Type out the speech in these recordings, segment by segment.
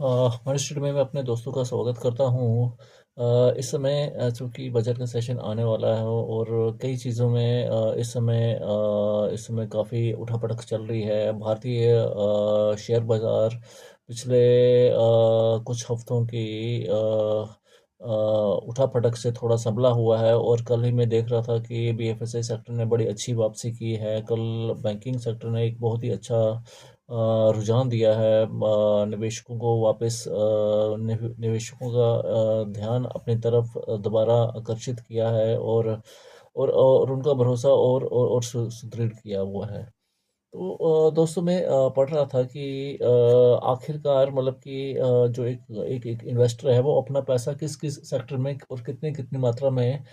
हमारे स्टूडियो में मैं अपने दोस्तों का स्वागत करता हूँ। इस समय चूँकि बजट का सेशन आने वाला है और कई चीज़ों में इस समय काफ़ी उठापटक चल रही है। भारतीय शेयर बाज़ार पिछले कुछ हफ्तों की उठापटक से थोड़ा संभला हुआ है और कल ही मैं देख रहा था कि बीएफएसआई सेक्टर ने बड़ी अच्छी वापसी की है। कल बैंकिंग सेक्टर ने एक बहुत ही अच्छा रुझान दिया है। निवेशकों को वापस निवेशकों का ध्यान अपनी तरफ दोबारा आकर्षित किया है और उनका भरोसा और सुदृढ़ किया हुआ है। तो दोस्तों मैं पढ़ रहा था कि आखिरकार मतलब कि जो एक इन्वेस्टर है वो अपना पैसा किस किस सेक्टर में और कितनी कितनी मात्रा में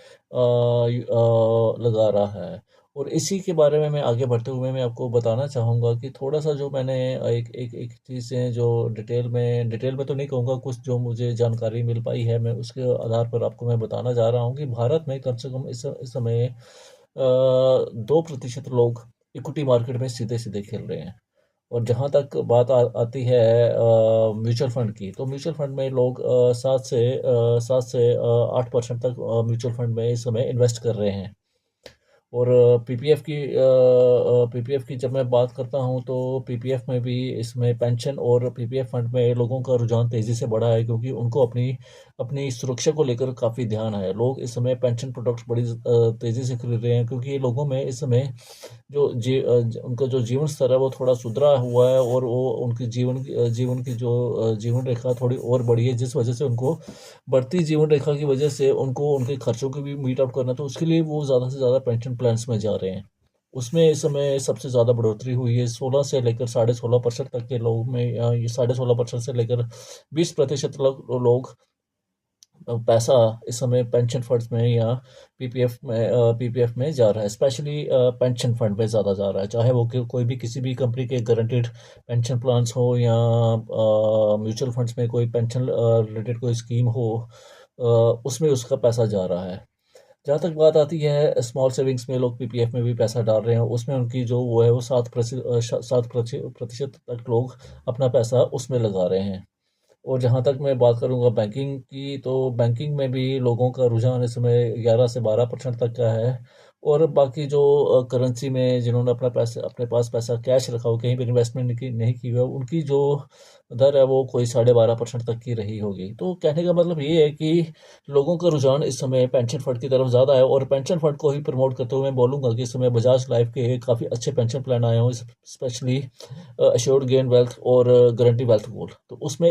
लगा रहा है। और इसी के बारे में मैं आगे बढ़ते हुए मैं आपको बताना चाहूँगा कि थोड़ा सा जो मैंने एक एक एक चीज़ें जो डिटेल में तो नहीं कहूँगा, कुछ जो मुझे जानकारी मिल पाई है मैं उसके आधार पर आपको मैं बताना जा रहा हूँ कि भारत में कम से कम इस समय 2% लोग इक्विटी मार्केट में सीधे सीधे खेल रहे हैं। और जहाँ तक बात आती है म्यूचुअल फंड की, तो म्यूचुअल फंड में लोग 7 से 8% तक म्यूचुअल फंड में इस समय इन्वेस्ट कर रहे हैं। और पीपीएफ की जब मैं बात करता हूँ तो पीपीएफ में भी इसमें पेंशन और पीपीएफ फंड में लोगों का रुझान तेज़ी से बढ़ा है, क्योंकि उनको अपनी अपनी सुरक्षा को लेकर काफ़ी ध्यान है। लोग इस समय पेंशन प्रोडक्ट्स बड़ी तेज़ी से खरीद रहे हैं, क्योंकि लोगों में इस समय उनका जो जीवन स्तर है वो थोड़ा सुधरा हुआ है और वो उनकी जीवन की जो जीवन रेखा थोड़ी और बढ़ी है, जिस वजह से उनको बढ़ती जीवन रेखा की वजह से उनको उनके खर्चों की भी मीट आउट करना, तो उसके लिए वो ज़्यादा से ज़्यादा पेंशन प्लान्स में जा रहे हैं। उसमें इस समय सबसे ज़्यादा बढ़ोतरी हुई है। 16 से लेकर 16.5% तक के लोग में ये 16.5% से लेकर 20% लोग पैसा इस समय पेंशन फंड्स में या पीपीएफ में जा रहा है। स्पेशली पेंशन फंड में ज़्यादा जा रहा है, चाहे वो कोई भी किसी भी कंपनी के गारंटेड पेंशन प्लान्स हो या म्यूचुअल फंड्स में कोई पेंशन रिलेटेड कोई स्कीम हो, उसमें उसका पैसा जा रहा है। जहाँ तक बात आती है स्मॉल सेविंग्स में, लोग पीपीएफ में भी पैसा डाल रहे हैं। उसमें उनकी जो वो है वो 7% तक लोग अपना पैसा उसमें लगा रहे हैं। और जहाँ तक मैं बात करूँगा बैंकिंग की, तो बैंकिंग में भी लोगों का रुझान इस समय 11 से 12% तक का है। और बाकी जो करेंसी में जिन्होंने अपना पैसा अपने पास पैसा कैश रखा हो, कहीं पर इन्वेस्टमेंट नहीं की हुई है, उनकी जो दर है वो कोई 12.5% तक की रही होगी। तो कहने का मतलब ये है कि लोगों का रुझान इस समय पेंशन फंड की तरफ ज़्यादा है। और पेंशन फंड को ही प्रमोट करते हुए मैं बोलूँगा कि इस समय बजाज लाइफ के काफ़ी अच्छे पेंशन प्लान आए हुए हैं, स्पेशली अश्योर्ड गेन वेल्थ और गारंटी वेल्थ गोल्ड। तो उसमें